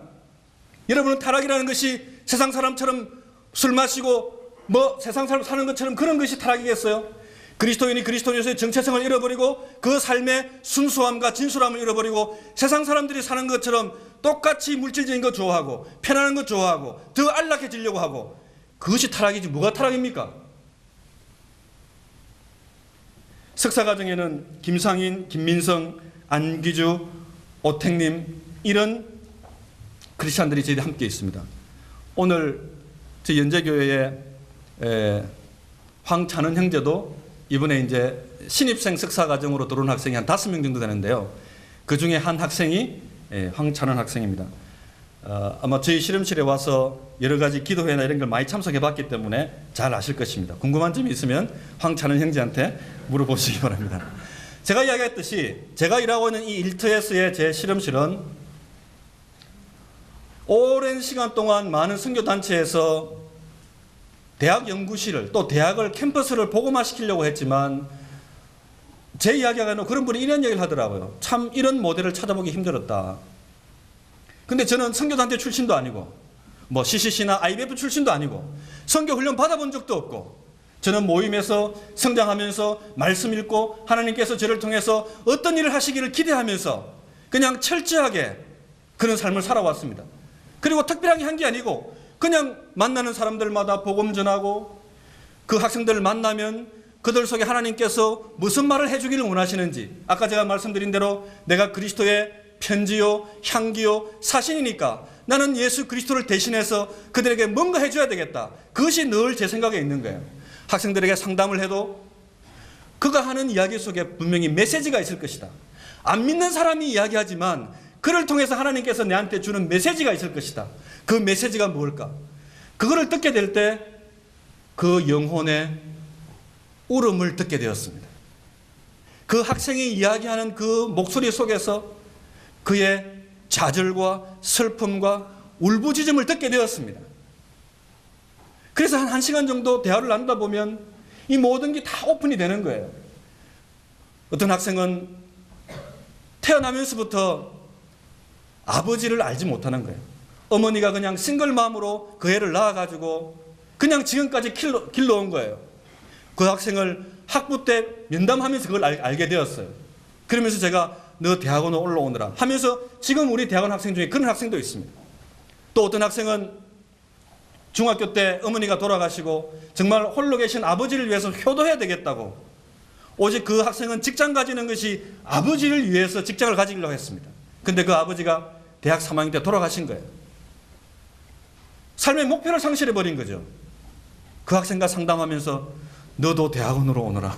여러분은 타락이라는 것이 세상 사람처럼 술 마시고 세상 사람 사는 것처럼 그런 것이 타락이겠어요? 그리스도인이 그리스도인으로서의 정체성을 잃어버리고 그 삶의 순수함과 진솔함을 잃어버리고 세상 사람들이 사는 것처럼 똑같이 물질적인 것 좋아하고 편안한 것 좋아하고 더 안락해지려고 하고 그것이 타락이지 뭐가 타락입니까? 석사과정에는 김상인, 김민성, 안기주, 오택님 이런 크리스찬들이 저희들이 함께 있습니다. 오늘 저희 연제교회에 황찬은 형제도 이번에 이제 신입생 석사과정으로 들어온 학생이 한 5명 정도 되는데요. 그 중에 한 학생이 황찬은 학생입니다. 아마 저희 실험실에 와서 여러 가지 기도회나 이런 걸 많이 참석해 봤기 때문에 잘 아실 것입니다. 궁금한 점이 있으면 황찬은 형제한테 물어보시기 바랍니다. 제가 이야기했듯이 제가 일하고 있는 이 일터에서의 제 실험실은 오랜 시간 동안 많은 선교단체에서 대학 연구실을 또 대학을 캠퍼스를 복음화시키려고 했지만 제 이야기가 그런 분이 이런 얘기를 하더라고요. 참 이런 모델을 찾아보기 힘들었다. 근데 저는 선교단체 출신도 아니고 CCC나 IBF 출신도 아니고 선교훈련 받아본 적도 없고 저는 모임에서 성장하면서 말씀 읽고 하나님께서 저를 통해서 어떤 일을 하시기를 기대하면서 그냥 철저하게 그런 삶을 살아왔습니다. 그리고 특별하게 한 게 아니고 그냥 만나는 사람들마다 복음 전하고 그 학생들을 만나면 그들 속에 하나님께서 무슨 말을 해주기를 원하시는지 아까 제가 말씀드린 대로 내가 그리스도의 편지요 향기요 사신이니까 나는 예수 그리스도를 대신해서 그들에게 뭔가 해줘야 되겠다. 그것이 늘 제 생각에 있는 거예요. 학생들에게 상담을 해도 그가 하는 이야기 속에 분명히 메시지가 있을 것이다. 안 믿는 사람이 이야기하지만 그를 통해서 하나님께서 내한테 주는 메시지가 있을 것이다. 그 메시지가 뭘까? 그거를 듣게 될 때 그 영혼의 울음을 듣게 되었습니다. 그 학생이 이야기하는 그 목소리 속에서 그의 좌절과 슬픔과 울부짖음을 듣게 되었습니다. 그래서 한 1시간 정도 대화를 나누다 보면 이 모든 게 다 오픈이 되는 거예요. 어떤 학생은 태어나면서부터 아버지를 알지 못하는 거예요. 어머니가 그냥 싱글 마음으로 그 애를 낳아가지고 그냥 지금까지 길러온 거예요. 그 학생을 학부 때 면담하면서 그걸 알게 되었어요. 그러면서 제가 너 대학원으로 올라오느라 하면서 지금 우리 대학원 학생 중에 그런 학생도 있습니다. 또 어떤 학생은 중학교 때 어머니가 돌아가시고 정말 홀로 계신 아버지를 위해서 효도해야 되겠다고, 오직 그 학생은 직장 가지는 것이 아버지를 위해서 직장을 가지려고 했습니다. 근데 그 아버지가 대학 3학년 때 돌아가신 거예요. 삶의 목표를 상실해버린 거죠. 그 학생과 상담하면서 너도 대학원으로 오너라.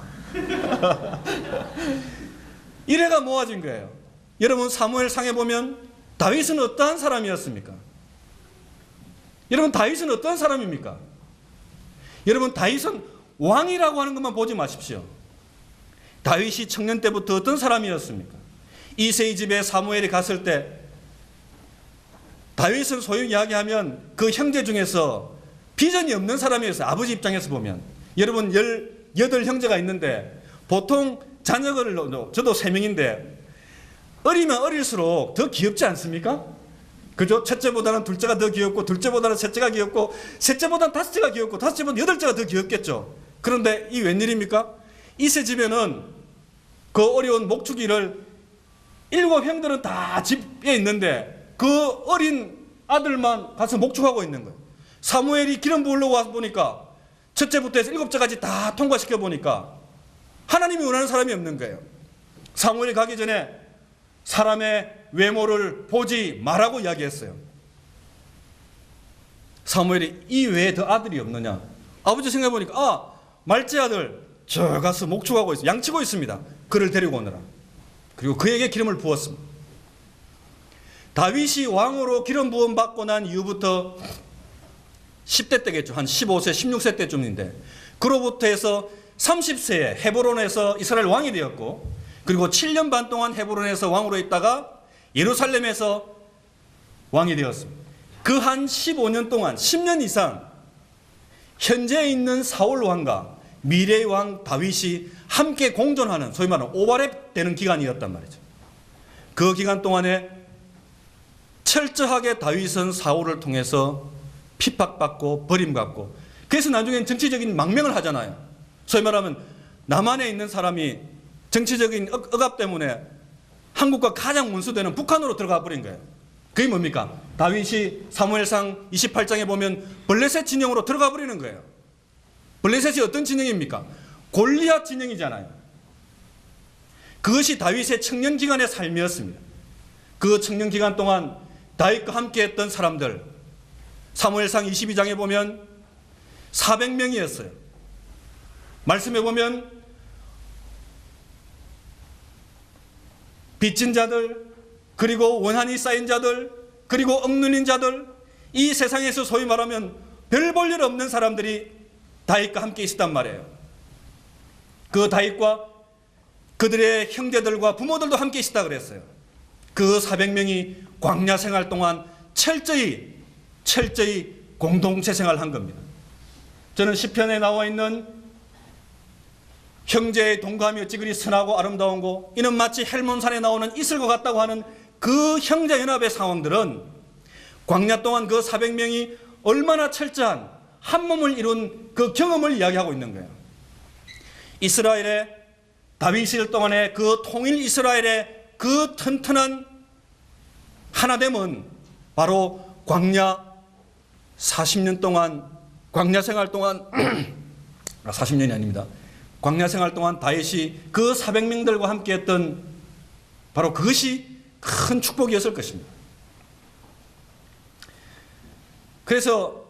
이래가 모아진 거예요. 여러분, 사무엘상에 보면 다윗은 어떠한 사람이었습니까? 여러분, 다윗은 어떤 사람입니까? 여러분, 다윗은 왕이라고 하는 것만 보지 마십시오. 다윗이 청년 때부터 어떤 사람이었습니까? 이새의 집에 사무엘이 갔을 때 다윗은 소위 이야기하면 그 형제 중에서 비전이 없는 사람이었어요. 아버지 입장에서 보면. 여러분, 18형제가 있는데 보통 자녀를, 저도 3명인데 어리면 어릴수록 더 귀엽지 않습니까? 그죠? 첫째보다는 둘째가 더 귀엽고, 둘째보다는 셋째가 귀엽고, 셋째보다는 다섯째가 귀엽고, 다섯째보다는 여덟째가 더 귀엽겠죠. 그런데 이 웬일입니까? 이새 집에는 그 어려운 목축일을 7형들은 다 집에 있는데 그 어린 아들만 가서 목축하고 있는 거예요. 사무엘이 기름 부으려고 와서 보니까 첫째부터 해서 7째까지 다 통과시켜 보니까 하나님이 원하는 사람이 없는 거예요. 사무엘이 가기 전에 사람의 외모를 보지 말라고 이야기했어요. 사무엘이 이 외에 더 아들이 없느냐? 아버지 생각해보니까 말째 아들 저 가서 목축하고 있어, 양치고 있습니다. 그를 데리고 오너라. 그리고 그에게 기름을 부었습니다. 다윗이 왕으로 기름 부음 받고 난 이후부터 10대 때겠죠. 한 15세, 16세 때쯤인데, 그로부터 해서 30세에 헤브론에서 이스라엘 왕이 되었고, 그리고 7년 반 동안 헤브론에서 왕으로 있다가 예루살렘에서 왕이 되었습니다. 그 한 15년 동안 10년 이상 현재 있는 사울 왕과 미래의 왕 다윗이 함께 공존하는, 소위 말하는 오버랩 되는 기간이었단 말이죠. 그 기간 동안에 철저하게 다윗은 사울을 통해서 핍박받고 버림받고, 그래서 나중엔 정치적인 망명을 하잖아요. 소위 말하면 남한에 있는 사람이 정치적인 억압 때문에 한국과 가장 원수되는 북한으로 들어가 버린 거예요. 그게 뭡니까? 다윗이 사무엘상 28장에 보면 블레셋 진영으로 들어가 버리는 거예요. 블레셋이 어떤 진영입니까? 골리앗 진영이잖아요. 그것이 다윗의 청년 기간의 삶이었습니다. 그 청년 기간 동안 다윗과 함께 했던 사람들, 사무엘상 22장에 보면 400명이었어요. 말씀해 보면 빚진 자들, 그리고 원한이 쌓인 자들, 그리고 억눌린 자들, 이 세상에서 소위 말하면 별 볼 일 없는 사람들이 다윗과 함께 있었단 말이에요. 그 다윗과 그들의 형제들과 부모들도 함께 있었다 그랬어요. 그 400명이 광야 생활 동안 철저히 공동체 생활을 한 겁니다. 저는 시편에 나와 있는 형제의 동감이 어찌 그리 선하고 아름다운 고 이는 마치 헬몬산에 나오는 이슬과 같다고 하는 그 형제연합의 상황들은 광야 동안 그 400명이 얼마나 철저한 한 몸을 이룬 그 경험을 이야기하고 있는 거예요. 이스라엘의 다윗 시대 동안의 그 통일 이스라엘의 그 튼튼한 하나됨은 바로 광야 40년 동안, 광야 생활 동안 40년이 아닙니다. 광야 생활 동안 다윗이 그 400명들과 함께 했던 바로 그것이 큰 축복이었을 것입니다. 그래서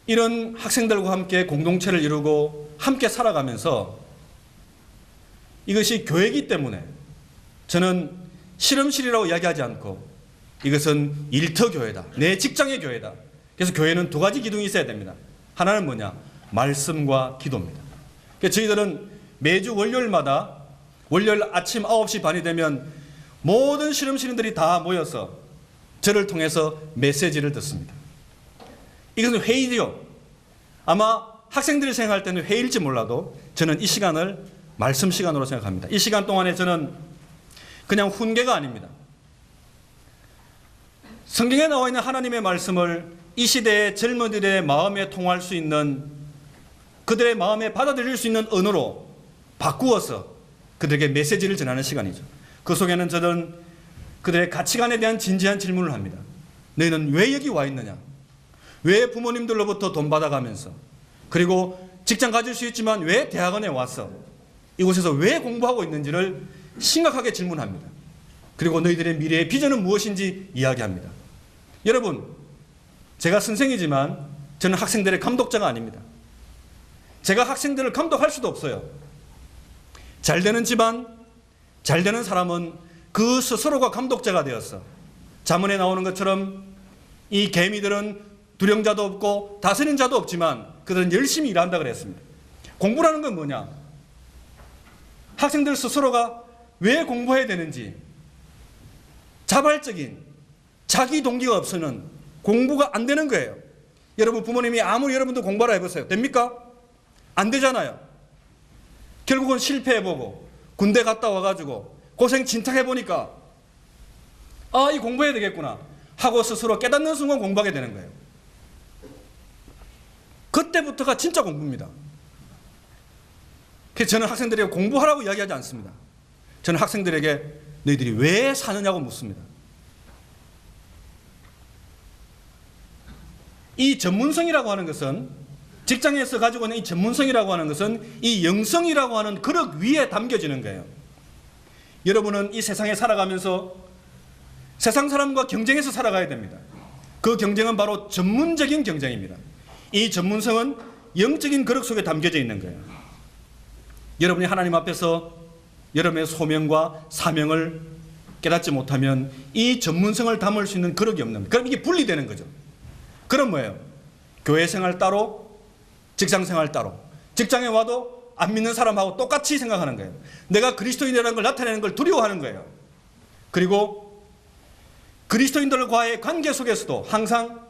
이런 학생들과 함께 공동체를 이루고 함께 살아가면서 이것이 교회이기 때문에 저는 실험실이라고 이야기하지 않고 이것은 일터교회다. 내 직장의 교회다. 그래서 교회는 두 가지 기둥이 있어야 됩니다. 하나는 뭐냐? 말씀과 기도입니다. 그래서 저희들은 매주 월요일마다 월요일 아침 9시 반이 되면 모든 실험실인들이 다 모여서 저를 통해서 메시지를 듣습니다. 이것은 회의죠. 아마 학생들이 생각할 때는 회의일지 몰라도 저는 이 시간을 말씀 시간으로 생각합니다. 이 시간 동안에 저는 그냥 훈계가 아닙니다. 성경에 나와 있는 하나님의 말씀을 이 시대의 젊은이들의 마음에 통할 수 있는, 그들의 마음에 받아들일 수 있는 언어로 바꾸어서 그들에게 메시지를 전하는 시간이죠. 그 속에는 저는 그들의 가치관에 대한 진지한 질문을 합니다. 너희는 왜 여기 와 있느냐? 왜 부모님들로부터 돈 받아가면서, 그리고 직장 가질 수 있지만 왜 대학원에 와서 이곳에서 왜 공부하고 있는지를 심각하게 질문합니다. 그리고 너희들의 미래의 비전은 무엇인지 이야기합니다. 여러분, 제가 선생이지만 저는 학생들의 감독자가 아닙니다. 제가 학생들을 감독할 수도 없어요. 잘 되는 집안, 잘 되는 사람은 그 스스로가 감독자가 되었어. 잠언에 나오는 것처럼 이 개미들은 두령자도 없고 다스린 자도 없지만 그들은 열심히 일한다 그랬습니다. 공부라는 건 뭐냐? 학생들 스스로가 왜 공부해야 되는지 자발적인 자기 동기가 없으면 공부가 안 되는 거예요. 여러분, 부모님이 아무리 여러분도 공부하라 해보세요. 됩니까? 안 되잖아요. 결국은 실패해보고 군대 갔다 와가지고 고생 진작 해보니까 이 공부해야 되겠구나 하고 스스로 깨닫는 순간 공부하게 되는 거예요. 그때부터가 진짜 공부입니다. 그래서 저는 학생들에게 공부하라고 이야기하지 않습니다. 저는 학생들에게 너희들이 왜 사느냐고 묻습니다. 이 전문성이라고 하는 것은, 직장에서 가지고 있는 이 전문성이라고 하는 것은 이 영성이라고 하는 그릇 위에 담겨지는 거예요. 여러분은 이 세상에 살아가면서 세상 사람과 경쟁해서 살아가야 됩니다. 그 경쟁은 바로 전문적인 경쟁입니다. 이 전문성은 영적인 그릇 속에 담겨져 있는 거예요. 여러분이 하나님 앞에서 여러분의 소명과 사명을 깨닫지 못하면 이 전문성을 담을 수 있는 그릇이 없는 거예요. 그럼 이게 분리되는 거죠. 그럼 뭐예요? 교회 생활 따로, 직장 생활 따로. 직장에 와도 안 믿는 사람하고 똑같이 생각하는 거예요. 내가 그리스도인이라는 걸 나타내는 걸 두려워하는 거예요. 그리고 그리스도인들과의 관계 속에서도 항상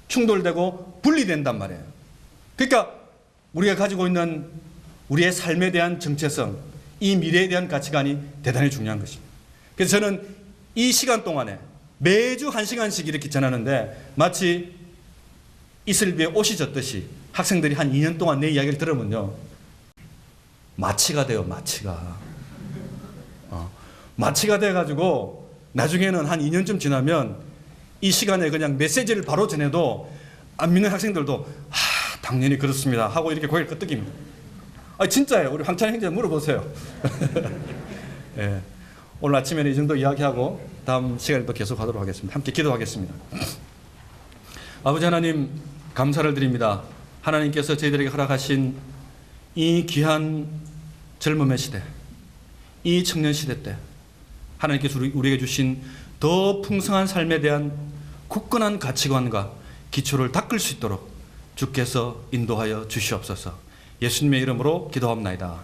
충돌되고 분리된단 말이에요. 그러니까 우리가 가지고 있는 우리의 삶에 대한 정체성, 이 미래에 대한 가치관이 대단히 중요한 것입니다. 그래서 저는 이 시간 동안에 매주 1시간씩 이렇게 전하는데 마치 이슬비에 옷이 젖듯이 학생들이 한 2년 동안 내 이야기를 들으면요, 마취가 돼요. 마취가 돼가지고 나중에는 한 2년쯤 지나면 이 시간에 그냥 메시지를 바로 전해도 안 믿는 학생들도 당연히 그렇습니다 하고 이렇게 고개를 끄덕입니다. 진짜예요. 우리 황찬 형제 물어보세요. 예. 오늘 아침에는 이 정도 이야기하고 다음 시간에 또 계속하도록 하겠습니다. 함께 기도하겠습니다. 아버지 하나님, 감사를 드립니다. 하나님께서 저희들에게 허락하신 이 귀한 젊음의 시대, 이 청년 시대 때 하나님께서 우리에게 주신 더 풍성한 삶에 대한 굳건한 가치관과 기초를 닦을 수 있도록 주께서 인도하여 주시옵소서. 예수님의 이름으로 기도합나이다.